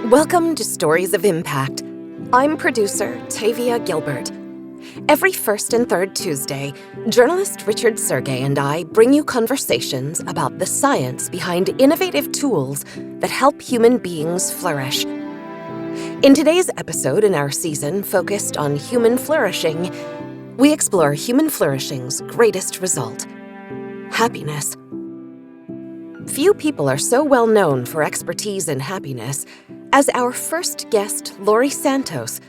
Welcome to Stories of Impact. I'm producer Tavia Gilbert. Every first and third Tuesday, journalist Richard Sergey and I bring you conversations about the science behind innovative tools that help human beings flourish. In today's episode in our season focused on human flourishing, we explore human flourishing's greatest result: happiness. Few people are so well known for expertise in happiness as our first guest, Laurie Santos,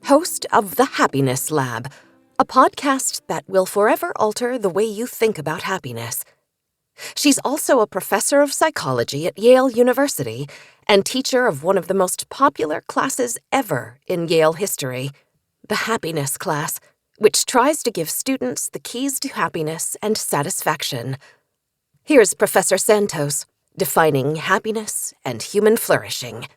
host of The Happiness Lab, a podcast that will forever alter the way you think about happiness. She's also a professor of psychology at Yale University and teacher of one of the most popular classes ever in Yale history, the Happiness class, which tries to give students the keys to happiness and satisfaction. Here's Professor Santos defining happiness and human flourishing.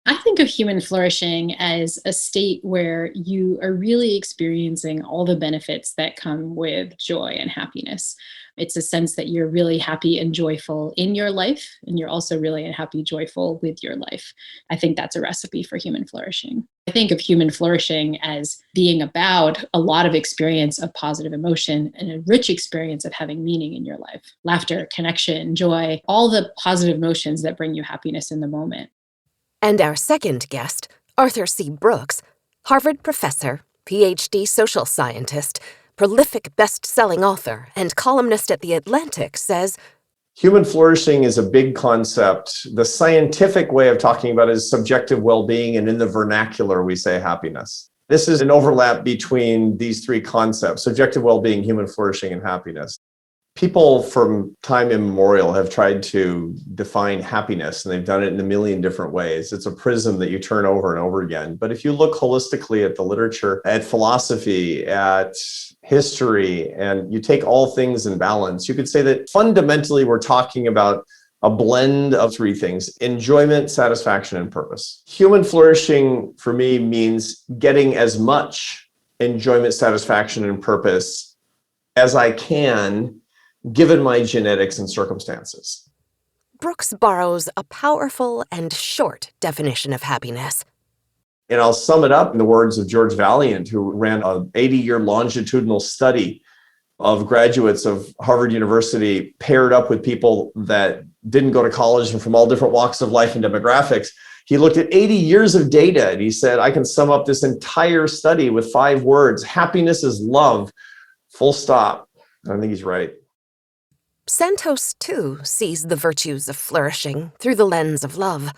I think of human flourishing as a state where you are really experiencing all the benefits that come with joy and happiness. It's a sense that you're really happy and joyful in your life, and you're also really happy, joyful with your life. I think that's a recipe for human flourishing. I think of human flourishing as being about a lot of experience of positive emotion and a rich experience of having meaning in your life. Laughter, connection, joy, all the positive emotions that bring you happiness in the moment. And our second guest, Arthur C. Brooks, Harvard professor, PhD social scientist, prolific best-selling author, and columnist at The Atlantic, says, human flourishing is a big concept. The scientific way of talking about it is subjective well-being, and in the vernacular, we say happiness. This is an overlap between these three concepts: subjective well-being, human flourishing, and happiness. People from time immemorial have tried to define happiness, and they've done it in a million different ways. It's a prism that you turn over and over again. But if you look holistically at the literature, at philosophy, at history, and you take all things in balance, you could say that fundamentally we're talking about a blend of three things: enjoyment, satisfaction, and purpose. Human flourishing for me means getting as much enjoyment, satisfaction, and purpose as I can, given my genetics and circumstances. Brooks borrows a powerful and short definition of happiness. And I'll sum it up in the words of George Valiant, who ran an 80-year longitudinal study of graduates of Harvard University paired up with people that didn't go to college and from all different walks of life and demographics. He looked at 80 years of data and he said, I can sum up this entire study with 5 words: happiness is love, full stop. I think he's right. Santos, too, sees the virtues of flourishing through the lens of love.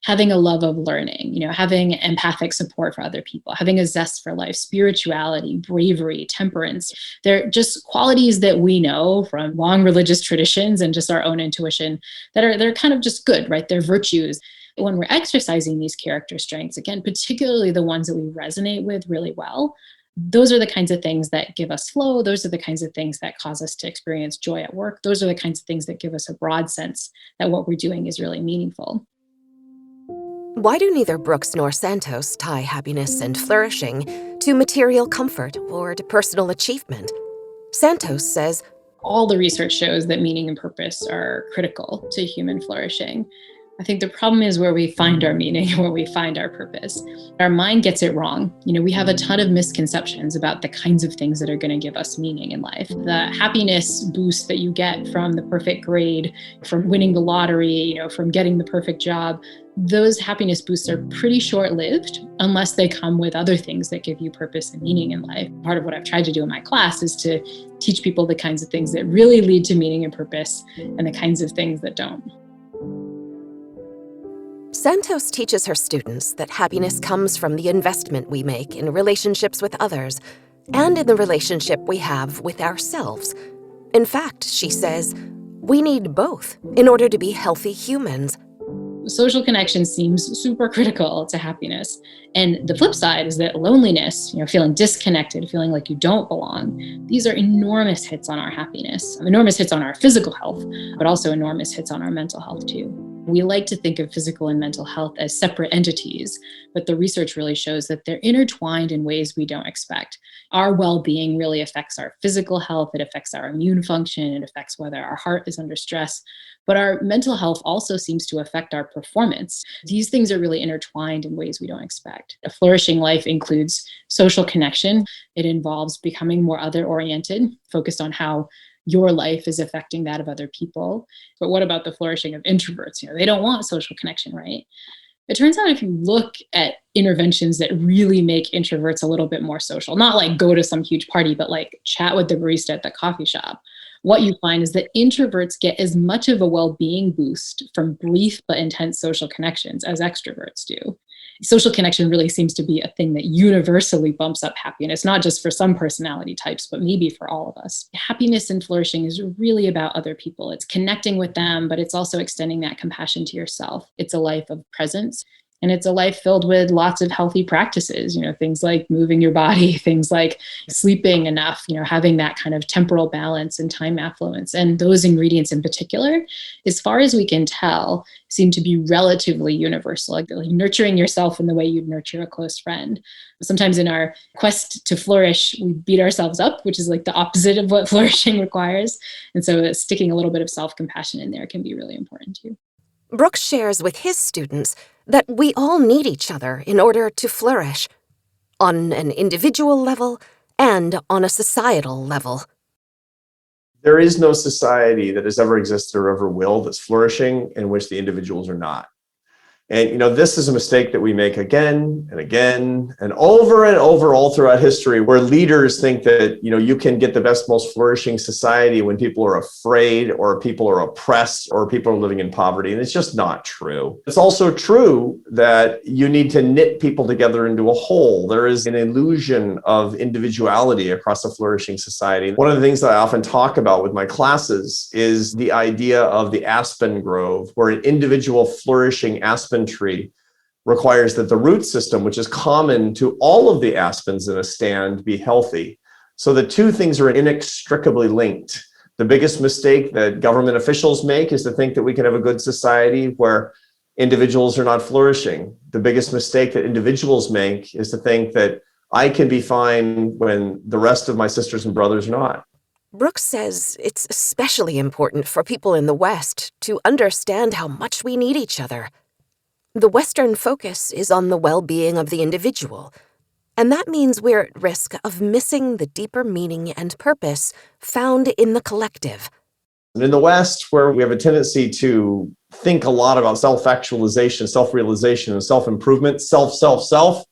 Having a love of learning, having empathic support for other people, having a zest for life, spirituality, bravery, temperance. They're just qualities that we know from long religious traditions and just our own intuition they're kind of just good, right? They're virtues. When we're exercising these character strengths, again, particularly the ones that we resonate with really well, those are the kinds of things that give us flow. Those are the kinds of things that cause us to experience joy at work. Those are the kinds of things that give us a broad sense that what we're doing is really meaningful. Why do neither Brooks nor Santos tie happiness and flourishing to material comfort or to personal achievement? Santos says, all the research shows that meaning and purpose are critical to human flourishing. I think the problem is where we find our meaning, where we find our purpose. Our mind gets it wrong. We have a ton of misconceptions about the kinds of things that are going to give us meaning in life. The happiness boost that you get from the perfect grade, from winning the lottery, from getting the perfect job, those happiness boosts are pretty short-lived unless they come with other things that give you purpose and meaning in life. Part of what I've tried to do in my class is to teach people the kinds of things that really lead to meaning and purpose and the kinds of things that don't. Santos teaches her students that happiness comes from the investment we make in relationships with others and in the relationship we have with ourselves. In fact, she says, we need both in order to be healthy humans. Social connection seems super critical to happiness. And the flip side is that loneliness, feeling disconnected, feeling like you don't belong, these are enormous hits on our happiness, enormous hits on our physical health, but also enormous hits on our mental health too. We like to think of physical and mental health as separate entities, but the research really shows that they're intertwined in ways we don't expect. Our well-being really affects our physical health, it affects our immune function, it affects whether our heart is under stress, but our mental health also seems to affect our performance. These things are really intertwined in ways we don't expect. A flourishing life includes social connection. It involves becoming more other-oriented, focused on how your life is affecting that of other people. But what about the flourishing of introverts? They don't want social connection, right? It turns out if you look at interventions that really make introverts a little bit more social, not like go to some huge party, but like chat with the barista at the coffee shop, what you find is that introverts get as much of a well-being boost from brief but intense social connections as extroverts do. Social connection really seems to be a thing that universally bumps up happiness, not just for some personality types, but maybe for all of us. Happiness and flourishing is really about other people. It's connecting with them, but it's also extending that compassion to yourself. It's a life of presence. And it's a life filled with lots of healthy practices, things like moving your body, things like sleeping enough, having that kind of temporal balance and time affluence. And those ingredients in particular, as far as we can tell, seem to be relatively universal, like nurturing yourself in the way you'd nurture a close friend. Sometimes in our quest to flourish, we beat ourselves up, which is like the opposite of what flourishing requires. And so sticking a little bit of self-compassion in there can be really important too. Brooks shares with his students that we all need each other in order to flourish, on an individual level and on a societal level. There is no society that has ever existed or ever will that's flourishing in which the individuals are not. And, this is a mistake that we make again and again and over all throughout history, where leaders think that, you can get the best, most flourishing society when people are afraid or people are oppressed or people are living in poverty. And it's just not true. It's also true that you need to knit people together into a whole. There is an illusion of individuality across a flourishing society. One of the things that I often talk about with my classes is the idea of the aspen grove, where an individual flourishing aspen tree requires that the root system, which is common to all of the aspens in a stand, be healthy. So the two things are inextricably linked. The biggest mistake that government officials make is to think that we can have a good society where individuals are not flourishing. The biggest mistake that individuals make is to think that I can be fine when the rest of my sisters and brothers are not. Brooks says it's especially important for people in the West to understand how much we need each other. The Western focus is on the well-being of the individual, and that means we're at risk of missing the deeper meaning and purpose found in the collective. And in the West, where we have a tendency to think a lot about self-actualization, self-realization, and self-improvement, self,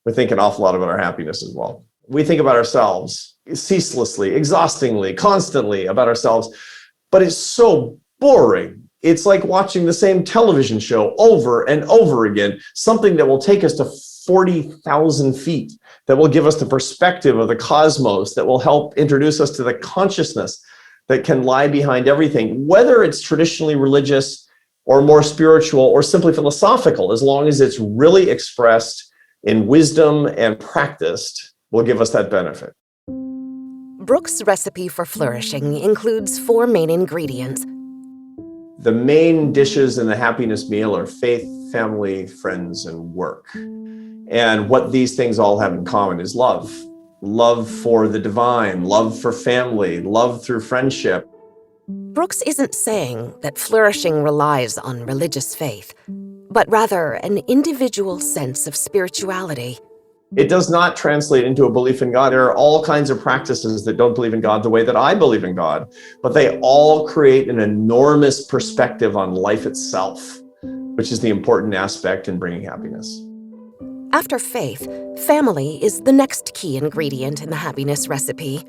we think an awful lot about our happiness as well. We think about ourselves ceaselessly, exhaustingly, constantly about ourselves, but it's so boring. It's like watching the same television show over and over again, something that will take us to 40,000 feet, that will give us the perspective of the cosmos, that will help introduce us to the consciousness that can lie behind everything, whether it's traditionally religious or more spiritual or simply philosophical, as long as it's really expressed in wisdom and practiced, will give us that benefit. Brooks' recipe for flourishing includes 4 main ingredients. The main dishes in the happiness meal are faith, family, friends, and work. And what these things all have in common is love. Love for the divine, love for family, love through friendship. Brooks isn't saying that flourishing relies on religious faith, but rather an individual sense of spirituality. It does not translate into a belief in God. There are all kinds of practices that don't believe in God the way that I believe in God, but they all create an enormous perspective on life itself, which is the important aspect in bringing happiness. After faith, family is the next key ingredient in the happiness recipe.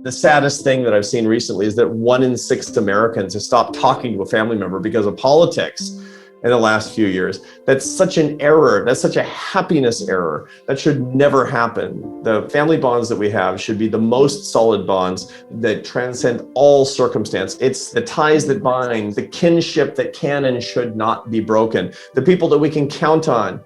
The saddest thing that I've seen recently is that 1 in 6 Americans have stopped talking to a family member because of politics in the last few years. That's such an error. That's such a happiness error. That should never happen. The family bonds that we have should be the most solid bonds that transcend all circumstance. It's the ties that bind, the kinship that can and should not be broken, the people that we can count on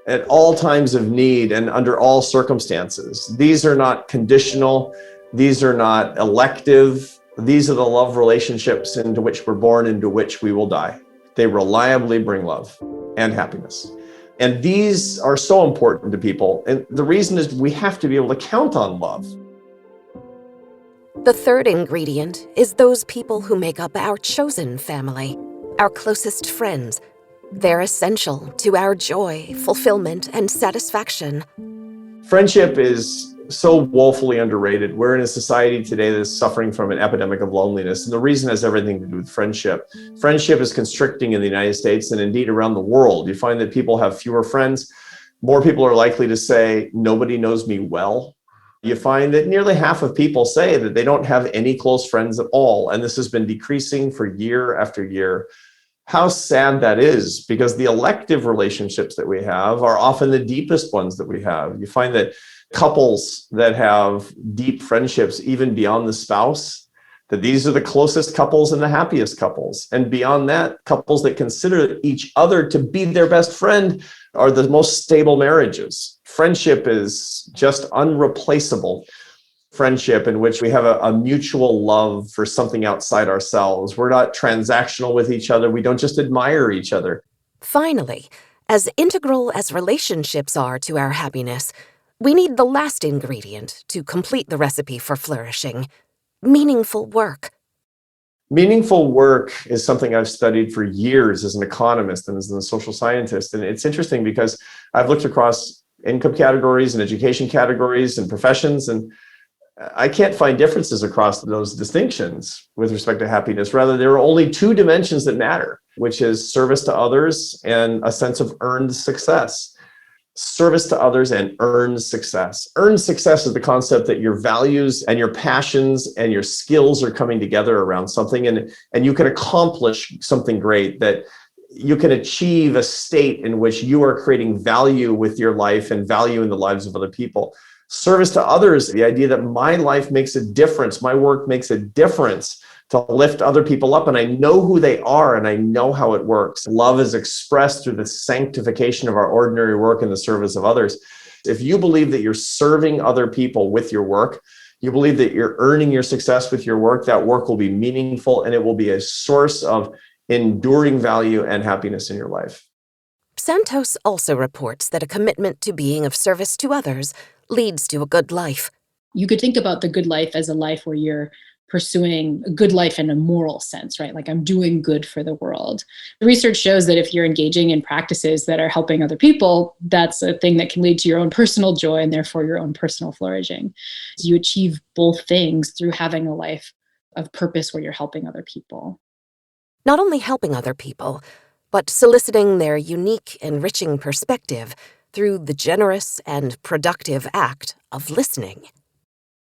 at all times of need and under all circumstances. These are not conditional. These are not elective. These are the love relationships into which we're born, into which we will die. They reliably bring love and happiness. And these are so important to people. And the reason is we have to be able to count on love. The third ingredient is those people who make up our chosen family, our closest friends. They're essential to our joy, fulfillment, and satisfaction. Friendship is so woefully underrated. We're in a society today that's suffering from an epidemic of loneliness. And the reason has everything to do with friendship. Friendship is constricting in the United States and indeed around the world. You find that people have fewer friends. More people are likely to say, nobody knows me well. You find that nearly half of people say that they don't have any close friends at all. And this has been decreasing for year after year. How sad that is, because the elective relationships that we have are often the deepest ones that we have. You find that couples that have deep friendships, even beyond the spouse, that these are the closest couples and the happiest couples. And beyond that, couples that consider each other to be their best friend are the most stable marriages. Friendship is just unreplaceable. Friendship in which we have a mutual love for something outside ourselves. We're not transactional with each other. We don't just admire each other. Finally, as integral as relationships are to our happiness, we need the last ingredient to complete the recipe for flourishing: meaningful work. Meaningful work is something I've studied for years as an economist and as a social scientist. And it's interesting because I've looked across income categories and education categories and professions, and I can't find differences across those distinctions with respect to happiness. Rather, there are only two dimensions that matter, which is service to others and a sense of earned success. Service to others and earned success. Earned success is the concept that your values and your passions and your skills are coming together around something, and you can accomplish something great, that you can achieve a state in which you are creating value with your life and value in the lives of other people. Service to others, the idea that my life makes a difference, my work makes a difference to lift other people up, and I know who they are and I know how it works. Love is expressed through the sanctification of our ordinary work in the service of others. If you believe that you're serving other people with your work, you believe that you're earning your success with your work, that work will be meaningful and it will be a source of enduring value and happiness in your life. Santos also reports that a commitment to being of service to others leads to a good life. You could think about the good life as a life where you're pursuing a good life in a moral sense, right? Like, I'm doing good for the world. The research shows that if you're engaging in practices that are helping other people, that's a thing that can lead to your own personal joy and therefore your own personal flourishing. So you achieve both things through having a life of purpose where you're helping other people. Not only helping other people, but soliciting their unique, enriching perspective through the generous and productive act of listening.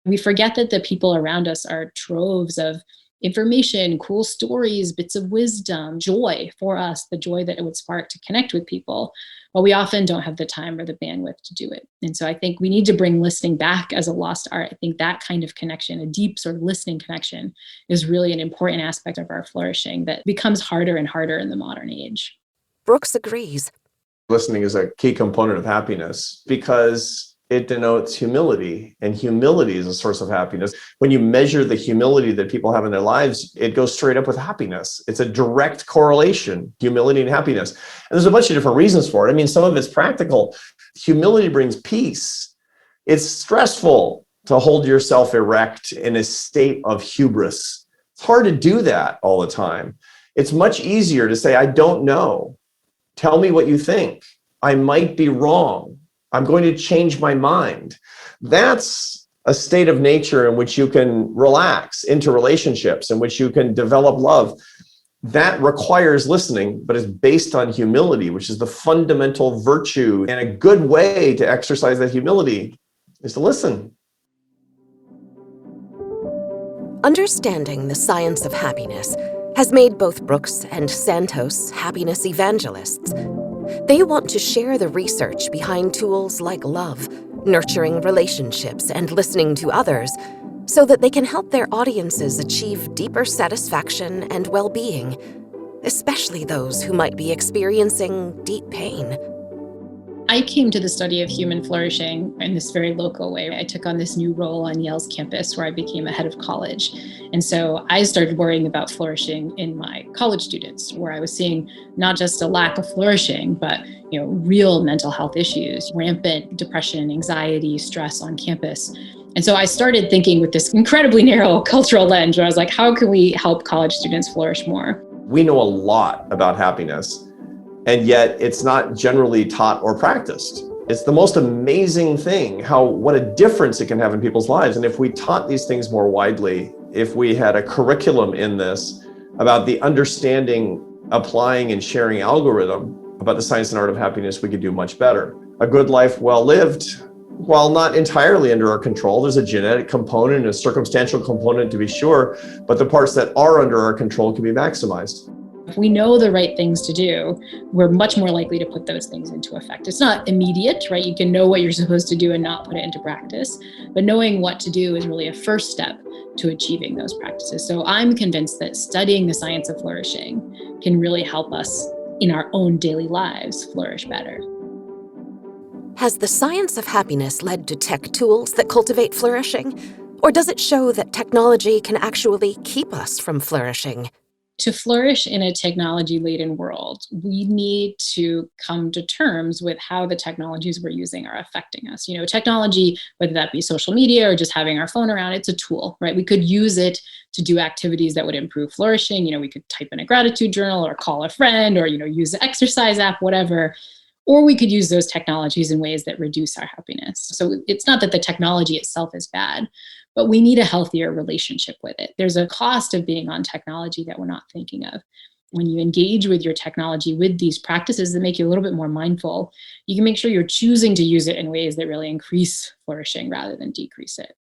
We forget that the people around us are troves of information, cool stories, bits of wisdom, joy for us, the joy that it would spark to connect with people. But we often don't have the time or the bandwidth to do it. And so I think we need to bring listening back as a lost art. I think that kind of connection, a deep sort of listening connection, is really an important aspect of our flourishing that becomes harder and harder in the modern age. Brooks agrees. Listening is a key component of happiness because it denotes humility, and humility is a source of happiness. When you measure the humility that people have in their lives, it goes straight up with happiness. It's a direct correlation, humility and happiness. And there's a bunch of different reasons for it. I mean, some of it's practical. Humility brings peace. It's stressful to hold yourself erect in a state of hubris. It's hard to do that all the time. It's much easier to say, I don't know. Tell me what you think. I might be wrong. I'm going to change my mind. That's a state of nature in which you can relax into relationships, in which you can develop love. That requires listening, but is based on humility, which is the fundamental virtue. And a good way to exercise that humility is to listen. Understanding the science of happiness has made both Brooks and Santos happiness evangelists. They want to share the research behind tools like love, nurturing relationships, and listening to others so that they can help their audiences achieve deeper satisfaction and well-being, especially those who might be experiencing deep pain. I came to the study of human flourishing in this very local way. I took on this new role on Yale's campus where I became a head of college. And so I started worrying about flourishing in my college students, where I was seeing not just a lack of flourishing, but real mental health issues, rampant depression, anxiety, stress on campus. And so I started thinking with this incredibly narrow cultural lens where I was like, how can we help college students flourish more? We know a lot about happiness, and yet it's not generally taught or practiced. It's the most amazing thing, what a difference it can have in people's lives. And if we taught these things more widely, if we had a curriculum in this about the understanding, applying, and sharing algorithm about the science and art of happiness, we could do much better. A good life well lived, while not entirely under our control, there's a genetic component, a circumstantial component to be sure, but the parts that are under our control can be maximized. If we know the right things to do, we're much more likely to put those things into effect. It's not immediate, right? You can know what you're supposed to do and not put it into practice, but knowing what to do is really a first step to achieving those practices. So I'm convinced that studying the science of flourishing can really help us in our own daily lives flourish better. Has the science of happiness led to tech tools that cultivate flourishing? Or does it show that technology can actually keep us from flourishing? To flourish in a technology-laden world, we need to come to terms with how the technologies we're using are affecting us. Technology, whether that be social media or just having our phone around, it's a tool, right? We could use it to do activities that would improve flourishing. We could type in a gratitude journal or call a friend or, use the exercise app, whatever. Or we could use those technologies in ways that reduce our happiness. So it's not that the technology itself is bad, but we need a healthier relationship with it. There's a cost of being on technology that we're not thinking of. When you engage with your technology with these practices that make you a little bit more mindful, you can make sure you're choosing to use it in ways that really increase flourishing rather than decrease it.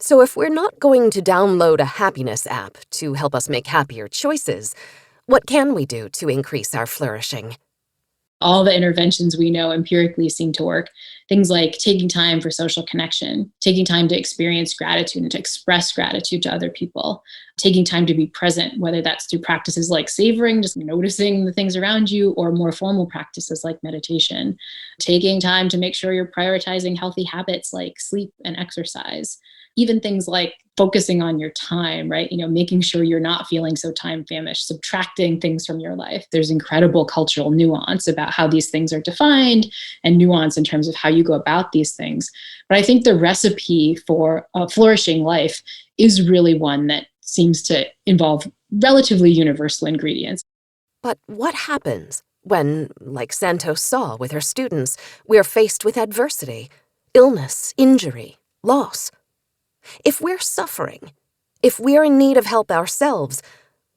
So if we're not going to download a happiness app to help us make happier choices, what can we do to increase our flourishing? All the interventions we know empirically seem to work. Things like taking time for social connection, taking time to experience gratitude and to express gratitude to other people, taking time to be present, whether that's through practices like savoring, just noticing the things around you, or more formal practices like meditation, taking time to make sure you're prioritizing healthy habits like sleep and exercise. Even things like focusing on your time, right? Making sure you're not feeling so time famished, subtracting things from your life. There's incredible cultural nuance about how these things are defined and nuance in terms of how you go about these things. But I think the recipe for a flourishing life is really one that seems to involve relatively universal ingredients. But what happens when, like Santos saw with her students, we're faced with adversity, illness, injury, loss? If we're suffering, if we're in need of help ourselves,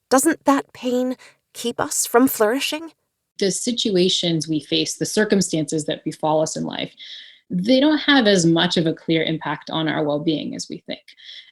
doesn't that pain keep us from flourishing? The situations we face, the circumstances that befall us in life, they don't have as much of a clear impact on our well-being as we think.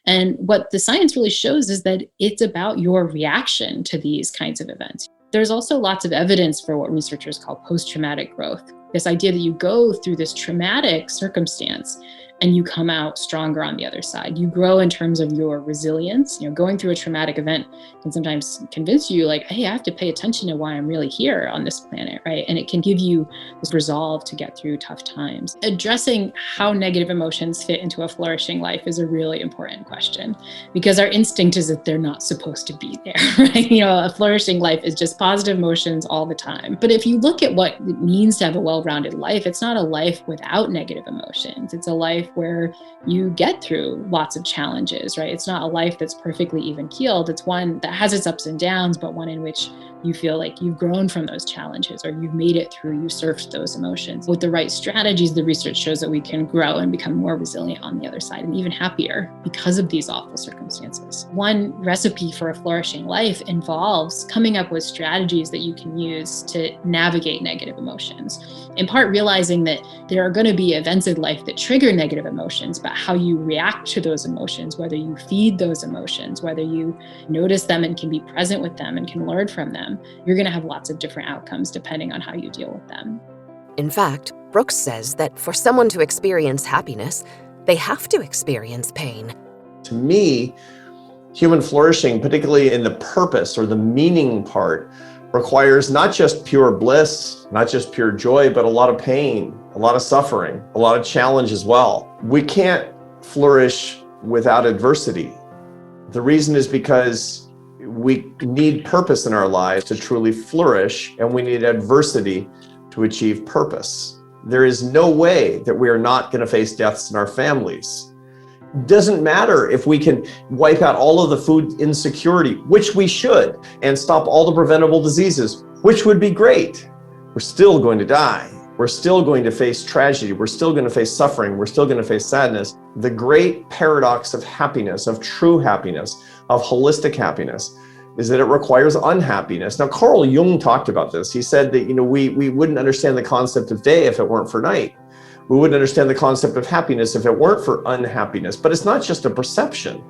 And what the science really shows is that it's about your reaction to these kinds of events. There's also lots of evidence for what researchers call post-traumatic growth. This idea that you go through this traumatic circumstance and you come out stronger on the other side. You grow in terms of your resilience. Going through a traumatic event can sometimes convince you like, hey, I have to pay attention to why I'm really here on this planet, right? And it can give you this resolve to get through tough times. Addressing how negative emotions fit into a flourishing life is a really important question, because our instinct is that they're not supposed to be there, right? A flourishing life is just positive emotions all the time. But if you look at what it means to have a well-rounded life, it's not a life without negative emotions. It's a life where you get through lots of challenges, right? It's not a life that's perfectly even keeled. It's one that has its ups and downs, but one in which you feel like you've grown from those challenges or you've made it through, you surfed those emotions. With the right strategies, the research shows that we can grow and become more resilient on the other side and even happier because of these awful circumstances. One recipe for a flourishing life involves coming up with strategies that you can use to navigate negative emotions. In part, realizing that there are going to be events in life that trigger negative emotions, but how you react to those emotions, whether you feed those emotions, whether you notice them and can be present with them and can learn from them, you're going to have lots of different outcomes depending on how you deal with them. In fact, Brooks says that for someone to experience happiness, they have to experience pain. To me, human flourishing, particularly in the purpose or the meaning part, requires not just pure bliss, not just pure joy, but a lot of pain a lot of suffering, a lot of challenge as well. We can't flourish without adversity. The reason is because we need purpose in our lives to truly flourish, and we need adversity to achieve purpose. There is no way that we are not going to face deaths in our families. Doesn't matter if we can wipe out all of the food insecurity, which we should, and stop all the preventable diseases, which would be great. We're still going to die. We're still going to face tragedy. We're still going to face suffering. We're still going to face sadness. The great paradox of happiness, of true happiness, of holistic happiness, is that it requires unhappiness. Now, Carl Jung talked about this. He said that, we wouldn't understand the concept of day if it weren't for night. We wouldn't understand the concept of happiness if it weren't for unhappiness. But it's not just a perception.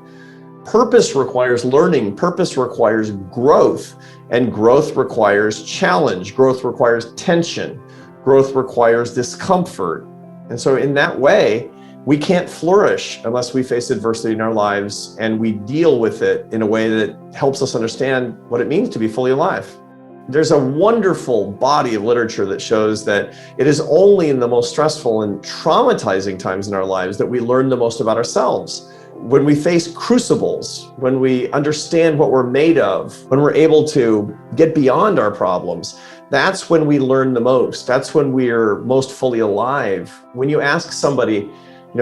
Purpose requires learning. Purpose requires growth. And growth requires challenge. Growth requires tension. Growth requires discomfort. And so in that way, we can't flourish unless we face adversity in our lives and we deal with it in a way that helps us understand what it means to be fully alive. There's a wonderful body of literature that shows that it is only in the most stressful and traumatizing times in our lives that we learn the most about ourselves. When we face crucibles, when we understand what we're made of, when we're able to get beyond our problems, that's when we learn the most. That's when we're most fully alive. When you ask somebody,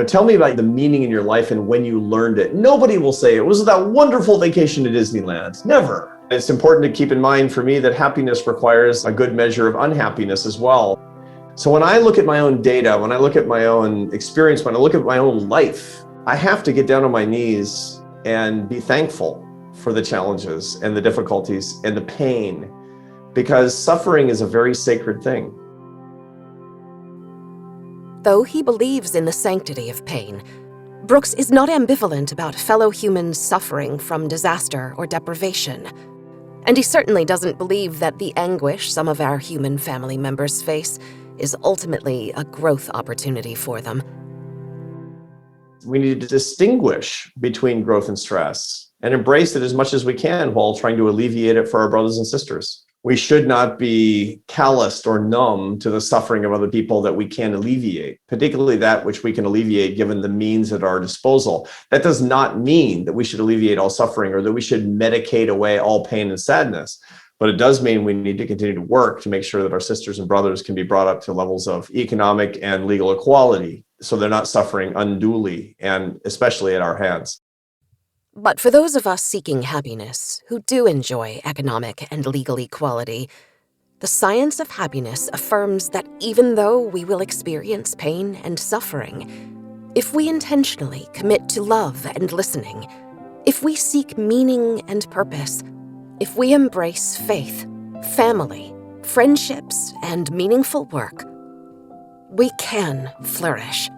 tell me about the meaning in your life and when you learned it, nobody will say it was that wonderful vacation to Disneyland. Never. It's important to keep in mind for me that happiness requires a good measure of unhappiness as well. So when I look at my own data, when I look at my own experience, when I look at my own life, I have to get down on my knees and be thankful for the challenges and the difficulties and the pain, because suffering is a very sacred thing. Though he believes in the sanctity of pain, Brooks is not ambivalent about fellow humans suffering from disaster or deprivation. And he certainly doesn't believe that the anguish some of our human family members face is ultimately a growth opportunity for them. We need to distinguish between growth and stress and embrace it as much as we can while trying to alleviate it for our brothers and sisters. We should not be calloused or numb to the suffering of other people that we can alleviate, particularly that which we can alleviate given the means at our disposal. That does not mean that we should alleviate all suffering or that we should medicate away all pain and sadness. But it does mean we need to continue to work to make sure that our sisters and brothers can be brought up to levels of economic and legal equality so they're not suffering unduly, and especially at our hands. But for those of us seeking happiness who do enjoy economic and legal equality, the science of happiness affirms that even though we will experience pain and suffering, if we intentionally commit to love and listening, if we seek meaning and purpose, if we embrace faith, family, friendships, and meaningful work, we can flourish.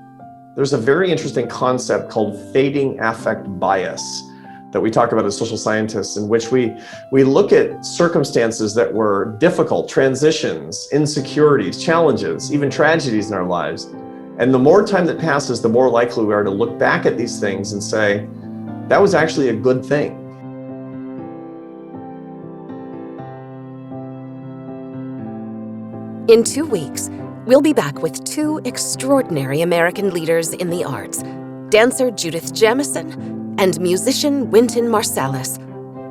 There's a very interesting concept called fading affect bias that we talk about as social scientists, in which we look at circumstances that were difficult, transitions, insecurities, challenges, even tragedies in our lives. And the more time that passes, the more likely we are to look back at these things and say, that was actually a good thing. In 2 weeks, we'll be back with 2 extraordinary American leaders in the arts, dancer Judith Jamison and musician Wynton Marsalis,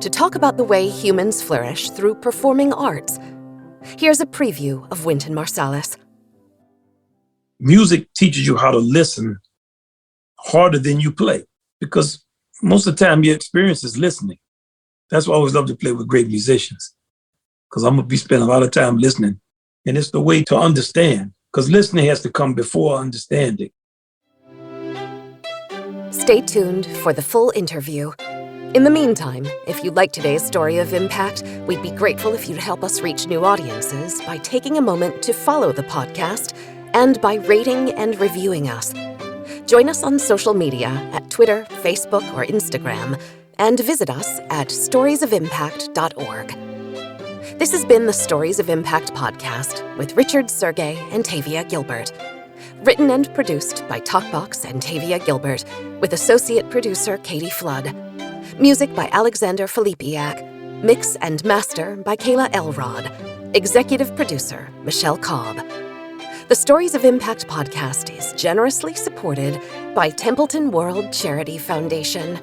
to talk about the way humans flourish through performing arts. Here's a preview of Wynton Marsalis. Music teaches you how to listen harder than you play, because most of the time your experience is listening. That's why I always love to play with great musicians, because I'm going to be spending a lot of time listening. And it's the way to understand, because listening has to come before understanding. Stay tuned for the full interview. In the meantime, if you like today's story of impact, we'd be grateful if you'd help us reach new audiences by taking a moment to follow the podcast and by rating and reviewing us. Join us on social media at Twitter, Facebook, or Instagram, and visit us at storiesofimpact.org. This has been the Stories of Impact podcast with Richard Sergey and Tavia Gilbert. Written and produced by Talkbox and Tavia Gilbert, with associate producer Katie Flood. Music by Alexander Filipiak. Mix and master by Kayla Elrod. Executive producer Michelle Cobb. The Stories of Impact podcast is generously supported by Templeton World Charity Foundation.